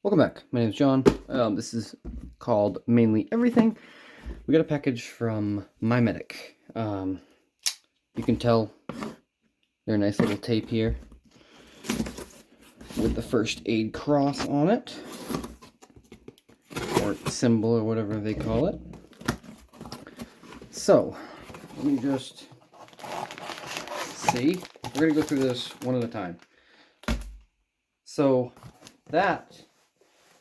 Welcome back. My name is John. This is called Mainly Everything. We got a package from MyMedic. You can tell their nice little tape here with the first aid cross on it, or symbol, or whatever they call it. So, let me just see. We're going to go through this one at a time.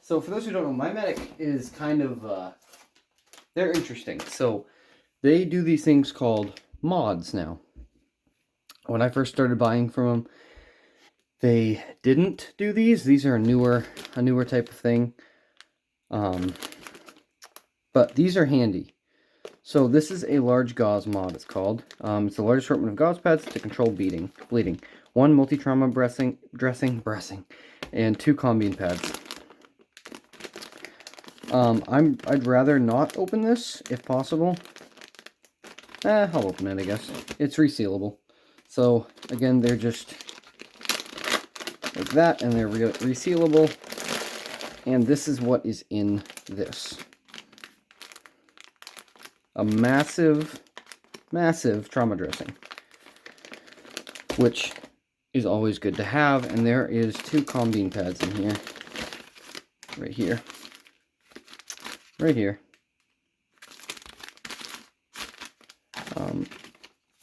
So for those who don't know, MyMedic is kind of, they're interesting. So, they do these things called mods now. When I first started buying from them, they didn't do these. These are a newer type of thing. But these are handy. So this is a large gauze mod, it's called. It's a large assortment of gauze pads to control bleeding. 1 multi-trauma dressing, and 2 combine pads. I'd rather not open this, if possible. I'll open it, I guess. It's resealable. So, again, they're just like that, and they're resealable. And this is what is in this. A massive trauma dressing, which is always good to have. And there is 2 combine pads in here. Right here.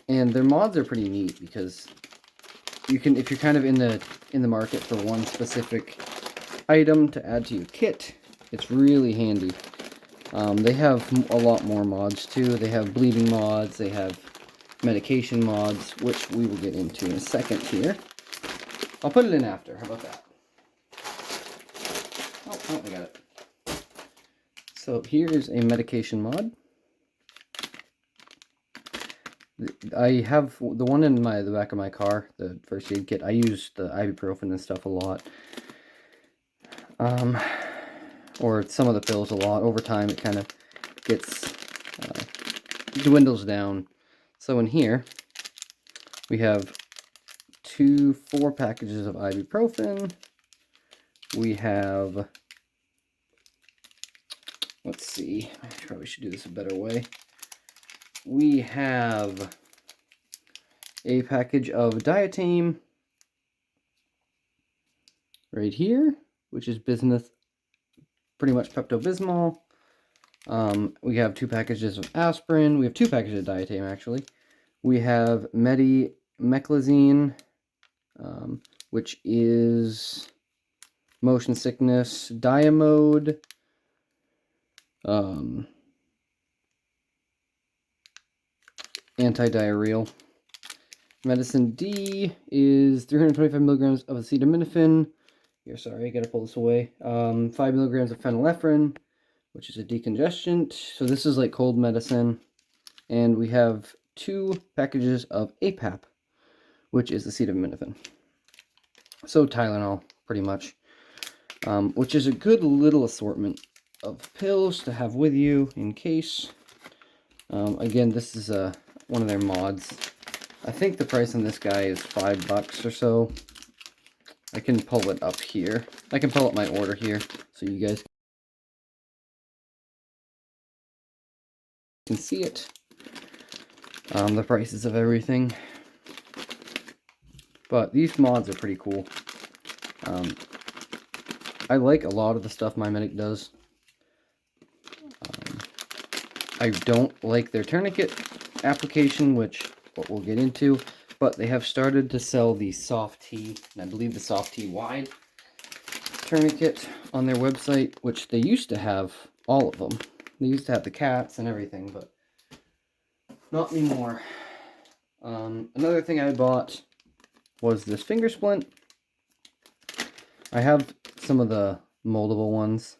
And their mods are pretty neat because you can, if you're kind of in the market for one specific item to add to your kit, it's really handy. They have a lot more mods too. They have bleeding mods, they have medication mods, which we will get into in a second here. I'll put it in after. How about that? Oh, I got it. So here is a medication mod. I have the one in the back of my car, the first aid kit. I use the ibuprofen and stuff a lot. Or some of the pills a lot. Over time it kind of gets, dwindles down. So in here, we have 4 packages of ibuprofen. We have, let's see, I probably should do this a better way. We have a package of Diatame right here, which is pretty much Pepto-Bismol. We have 2 packages of aspirin. We have 2 packages of Diatame, actually. We have Meclizine, which is motion sickness, Diamode, anti-diarrheal. Medicine D is 325 milligrams of acetaminophen. Here, sorry, I gotta pull this away. 5 milligrams of phenylephrine, which is a decongestant. So this is like cold medicine. And we have 2 packages of APAP, which is acetaminophen. So Tylenol, pretty much. Which is a good little assortment of pills to have with you in case. Again, this is one of their mods. I think the price on this guy is $5 or so. I can pull it up here. I can pull up my order here so you guys can see it. The prices of everything. But these mods are pretty cool. I like a lot of the stuff MyMedic does. I don't like their tourniquet application, which we'll get into, but they have started to sell the Soft T, and I believe the Soft T Wide tourniquet on their website, which they used to have all of them. They used to have the cats and everything, but not anymore. Another thing I bought was this finger splint. I have some of the moldable ones,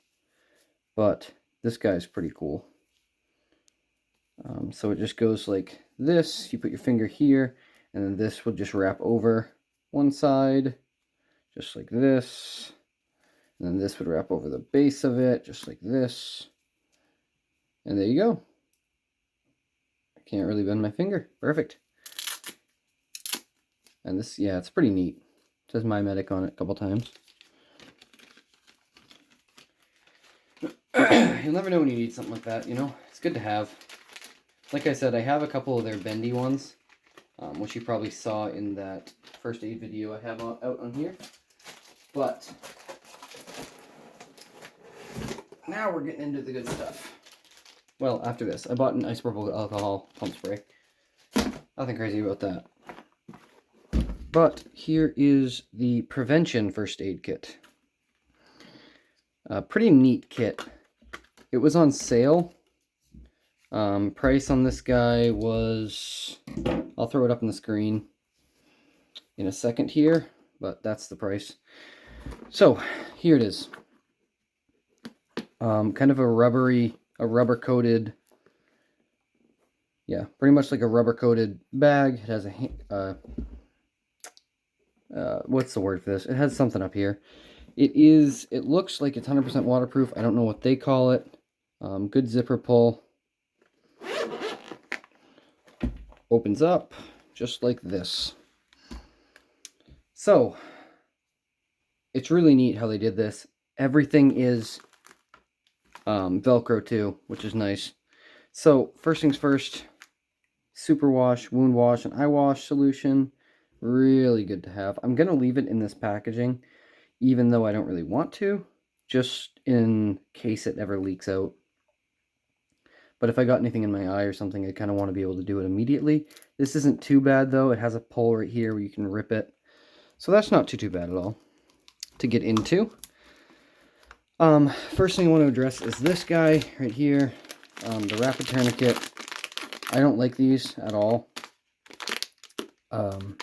but this guy's pretty cool. So it just goes like this. You put your finger here, and then this will just wrap over one side, just like this. And then this would wrap over the base of it, just like this. And there you go. I can't really bend my finger. Perfect. And this, yeah, it's pretty neat. It says MyMedic on it a couple times. You'll never know when you need something like that, you know? It's good to have. Like I said, I have a couple of their bendy ones, which you probably saw in that first aid video I have out on here. But now we're getting into the good stuff. Well, after this, I bought an isopropyl alcohol pump spray. Nothing crazy about that. But here is the prevention first aid kit. Pretty neat kit. It was on sale. Price on this guy was, I'll throw it up on the screen in a second here, but that's the price. So here it is. Kind of a rubber coated, yeah, pretty much like a rubber coated bag. It has a, what's the word for this? It has something up here. It looks like it's 100% waterproof. I don't know what they call it. Good zipper pull. Opens up just like this. So, it's really neat how they did this. Everything is Velcro too, which is nice. So, first things first, super wash, wound wash, and eye wash solution. Really good to have. I'm going to leave it in this packaging, even though I don't really want to, just in case it ever leaks out. But if I got anything in my eye or something, I kind of want to be able to do it immediately. This isn't too bad, though. It has a pull right here where you can rip it. So that's not too bad at all to get into. First thing I want to address is this guy right here, the Rapid Tourniquet. I don't like these at all. From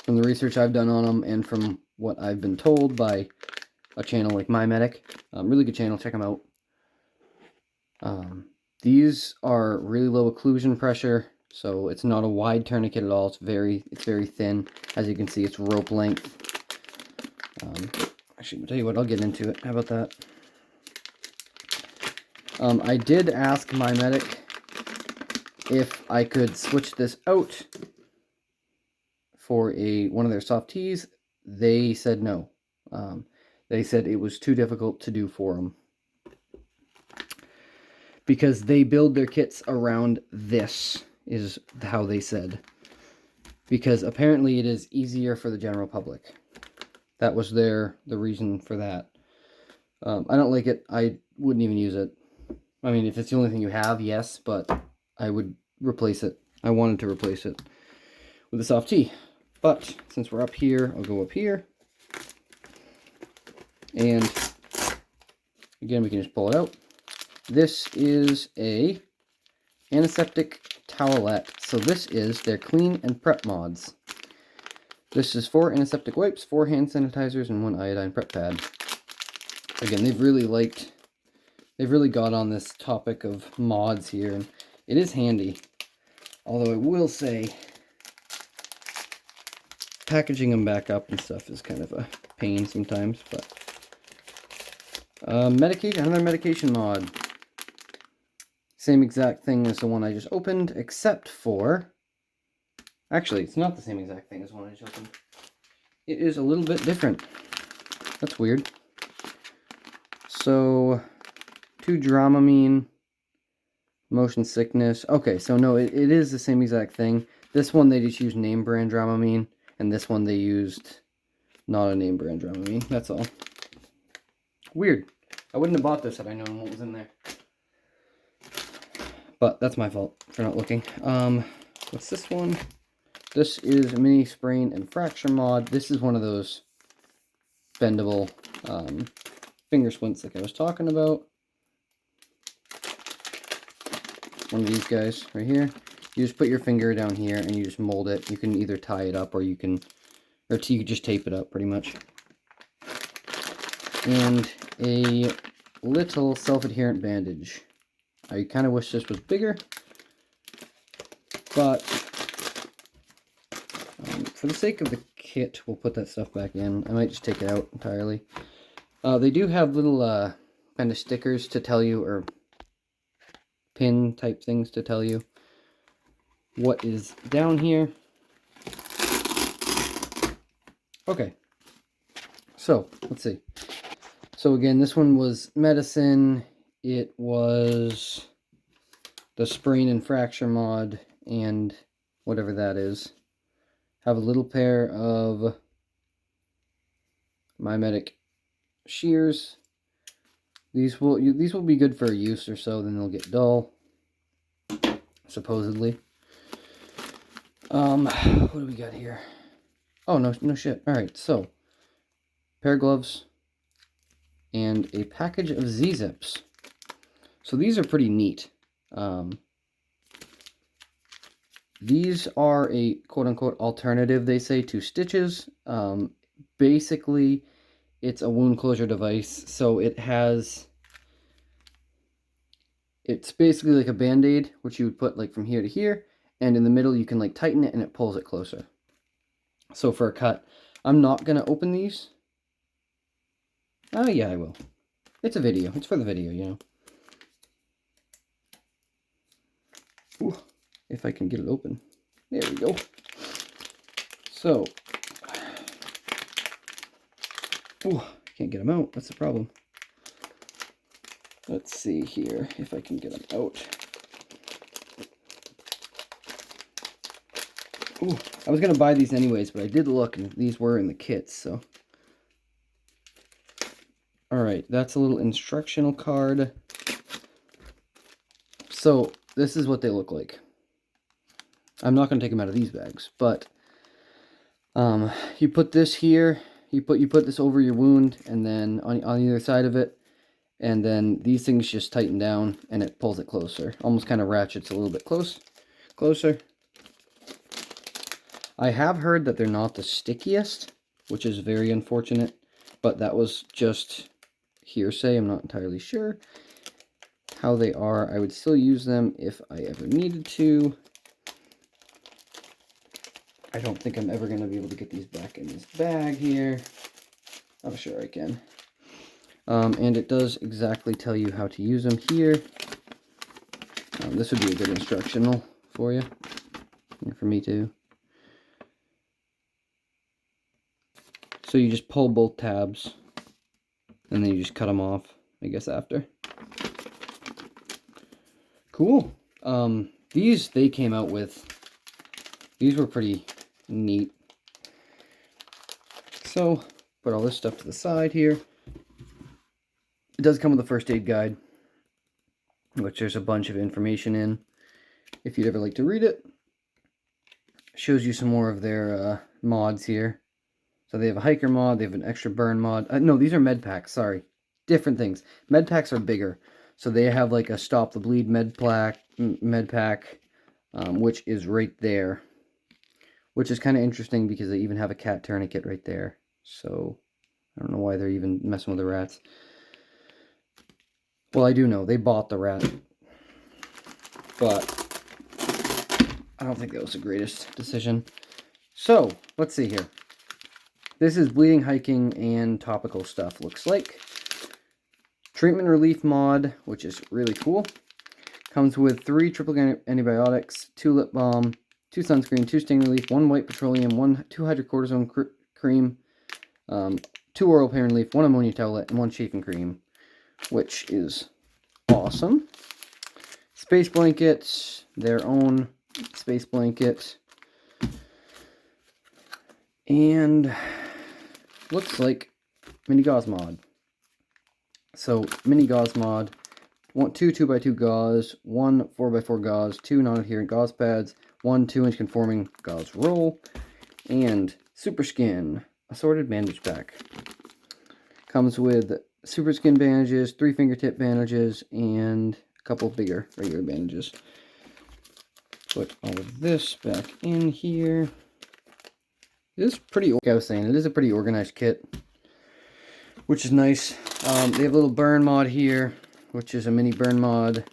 the research I've done on them and from what I've been told by a channel like MyMedic, really good channel, check them out. These are really low occlusion pressure, so it's not a wide tourniquet at all. It's very thin. As you can see, it's rope length. Actually, I'll tell you what, I'll get into it. How about that? I did ask MyMedic if I could switch this out for one of their soft tees. They said no. They said it was too difficult to do for them, because they build their kits around this, is how they said. Because apparently it is easier for the general public. That was the reason for that. I don't like it. I wouldn't even use it. I mean, if it's the only thing you have, yes, but I would replace it. I wanted to replace it with a soft tee. But since we're up here, I'll go up here. And again, we can just pull it out. This is a antiseptic towelette. So this is their clean and prep mods. This is 4 antiseptic wipes, 4 hand sanitizers, and 1 iodine prep pad. Again, they've really got on this topic of mods here, and it is handy. Although I will say, packaging them back up and stuff is kind of a pain sometimes. But another medication mod. Same exact thing as the one I just opened, except for... Actually, it's not the same exact thing as the one I just opened. It is a little bit different. That's weird. So, 2 Dramamine, motion sickness. Okay, so no, it is the same exact thing. This one they just used name brand Dramamine, and this one they used not a name brand Dramamine. That's all. Weird. I wouldn't have bought this had I known what was in there. But that's my fault for not looking. What's this one? This is a mini sprain and fracture mod. This is one of those bendable finger splints like I was talking about. One of these guys right here. You just put your finger down here and you just mold it. You can either tie it up or you can just tape it up pretty much. And a little self-adherent bandage. I kind of wish this was bigger, but for the sake of the kit, we'll put that stuff back in. I might just take it out entirely. They do have little kind of stickers to tell you, or pin type things to tell you what is down here. Okay, so let's see. So again, this one was medicine, it was the sprain and fracture mod and whatever that is. Have a little pair of MyMedic shears. These will be good for a use or so, then they'll get dull, supposedly. What do we got here? Oh, no shit. Alright, so, pair of gloves and a package of Z-Zips. So these are pretty neat. These are a quote-unquote alternative, they say, to stitches. Basically, it's a wound closure device, so it's basically like a band-aid, which you would put like from here to here, and in the middle you can like tighten it and it pulls it closer. So for a cut, I'm not going to open these. Oh yeah, I will. It's a video. It's for the video, you know. Ooh, if I can get it open. There we go. So, ooh, can't get them out. That's the problem. Let's see here if I can get them out. Ooh, I was going to buy these anyways, but I did look and these were in the kits, so. Alright, that's a little instructional card. So, this is what they look like. I'm not going to take them out of these bags, but you put this here, you put this over your wound, and then on either side of it, and then these things just tighten down, and it pulls it closer. Almost kind of ratchets a little bit closer. I have heard that they're not the stickiest, which is very unfortunate, but that was just hearsay. I'm not entirely sure how they are. I would still use them if I ever needed to. I don't think I'm ever going to be able to get these back in this bag here. Oh, sure I can. And it does exactly tell you how to use them here. This would be a good instructional for you, and for me too. So you just pull both tabs, and then you just cut them off, I guess, after. Cool. These they came out with. These were pretty neat. So, put all this stuff to the side here. It does come with a first aid guide, which there's a bunch of information in, if you'd ever like to read it. Shows you some more of their mods here. So they have a hiker mod, they have an extra burn mod. No, these are med packs, sorry. Different things. Med packs are bigger. So they have like a stop the bleed med pack, which is right there. Which is kind of interesting because they even have a cat tourniquet right there. So I don't know why they're even messing with the rats. Well, I do know. They bought the rat. But I don't think that was the greatest decision. So, let's see here. This is bleeding, hiking, and topical stuff, looks like. Treatment relief mod, which is really cool. Comes with 3 triple antibiotics, 2 lip balm, 2 sunscreen, 2 sting relief, 1 white petroleum, 2 hydrocortisone cream, 2 oral pain relief, 1 ammonia tablet, and 1 chafing cream, which is awesome. Space blankets, their own space blanket, and looks like mini gauze mod. So mini gauze mod, 2 2x2 gauze, 1 4x4 gauze, 2 non-adherent gauze pads, 1 2-inch conforming gauze roll, and Super Skin assorted bandage pack. Comes with Super Skin bandages, 3 fingertip bandages, and a couple bigger regular bandages. Put all of this back in here. It is pretty, like I was saying, it is a pretty organized kit, which is nice. They have a little burn mod here, which is a mini burn mod,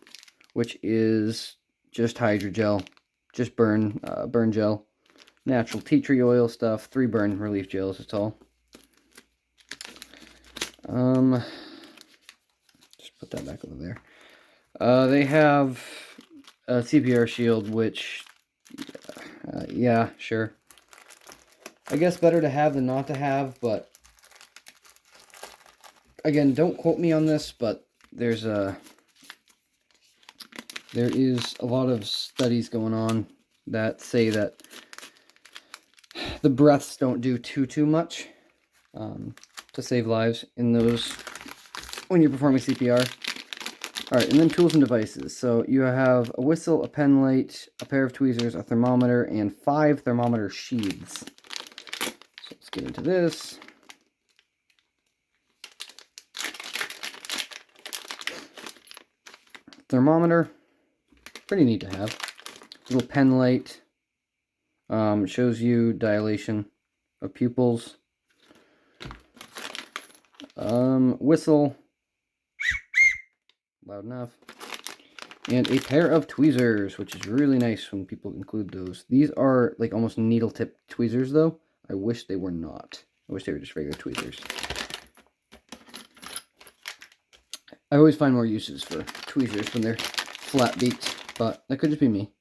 which is just hydrogel, just burn gel, natural tea tree oil stuff, 3 burn relief gels, that's all. Just put that back over there. They have a CPR shield, which, yeah, sure. I guess better to have than not to have, but again, don't quote me on this, but there's a there is a lot of studies going on that say that the breaths don't do too much to save lives in those when you're performing CPR. Alright, and then tools and devices. So you have a whistle, a pen light, a pair of tweezers, a thermometer, and 5 thermometer sheaths. So let's get into this. Thermometer, pretty neat to have. Little pen light, shows you dilation of pupils. Whistle, loud enough. And a pair of tweezers, which is really nice when people include those. These are like almost needle tip tweezers though. I wish they were not. I wish they were just regular tweezers. I always find more uses for tweezers when they're flat beaked, but that could just be me.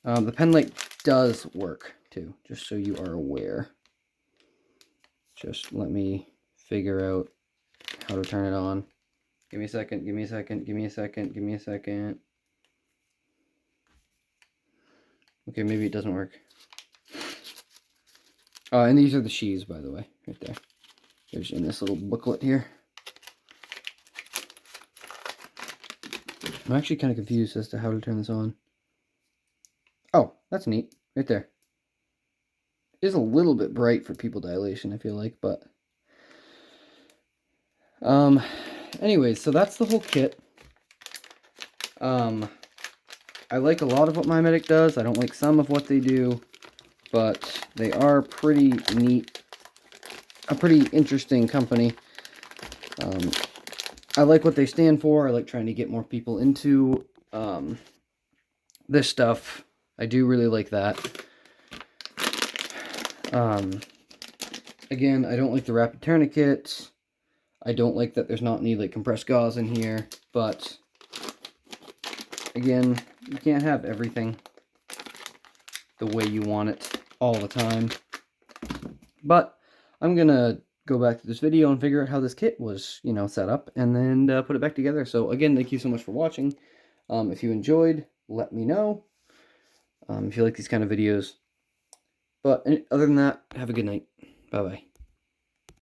The pen light does work too, just so you are aware. Just let me figure out how to turn it on. Give me a second, give me a second, give me a second, give me a second. Okay, maybe it doesn't work. And these are the sheaths, by the way, right there. There's in this little booklet here. I'm actually kind of confused as to how to turn this on. Oh, that's neat, right there. It is a little bit bright for pupil dilation, I feel like, but... anyways, so that's the whole kit. I like a lot of what MyMedic does. I don't like some of what they do, but they are pretty neat. A pretty interesting company. I like what they stand for. I like trying to get more people into this stuff. I do really like that. Again, I don't like the rapid tourniquet. I don't like that there's not any like compressed gauze in here, but again, you can't have everything the way you want it all the time. But I'm gonna go back to this video and figure out how this kit was, you know, set up, and then put it back together. So again, thank you so much for watching. If you enjoyed, let me know. If you like these kind of videos. But other than that, have a good night. Bye-bye.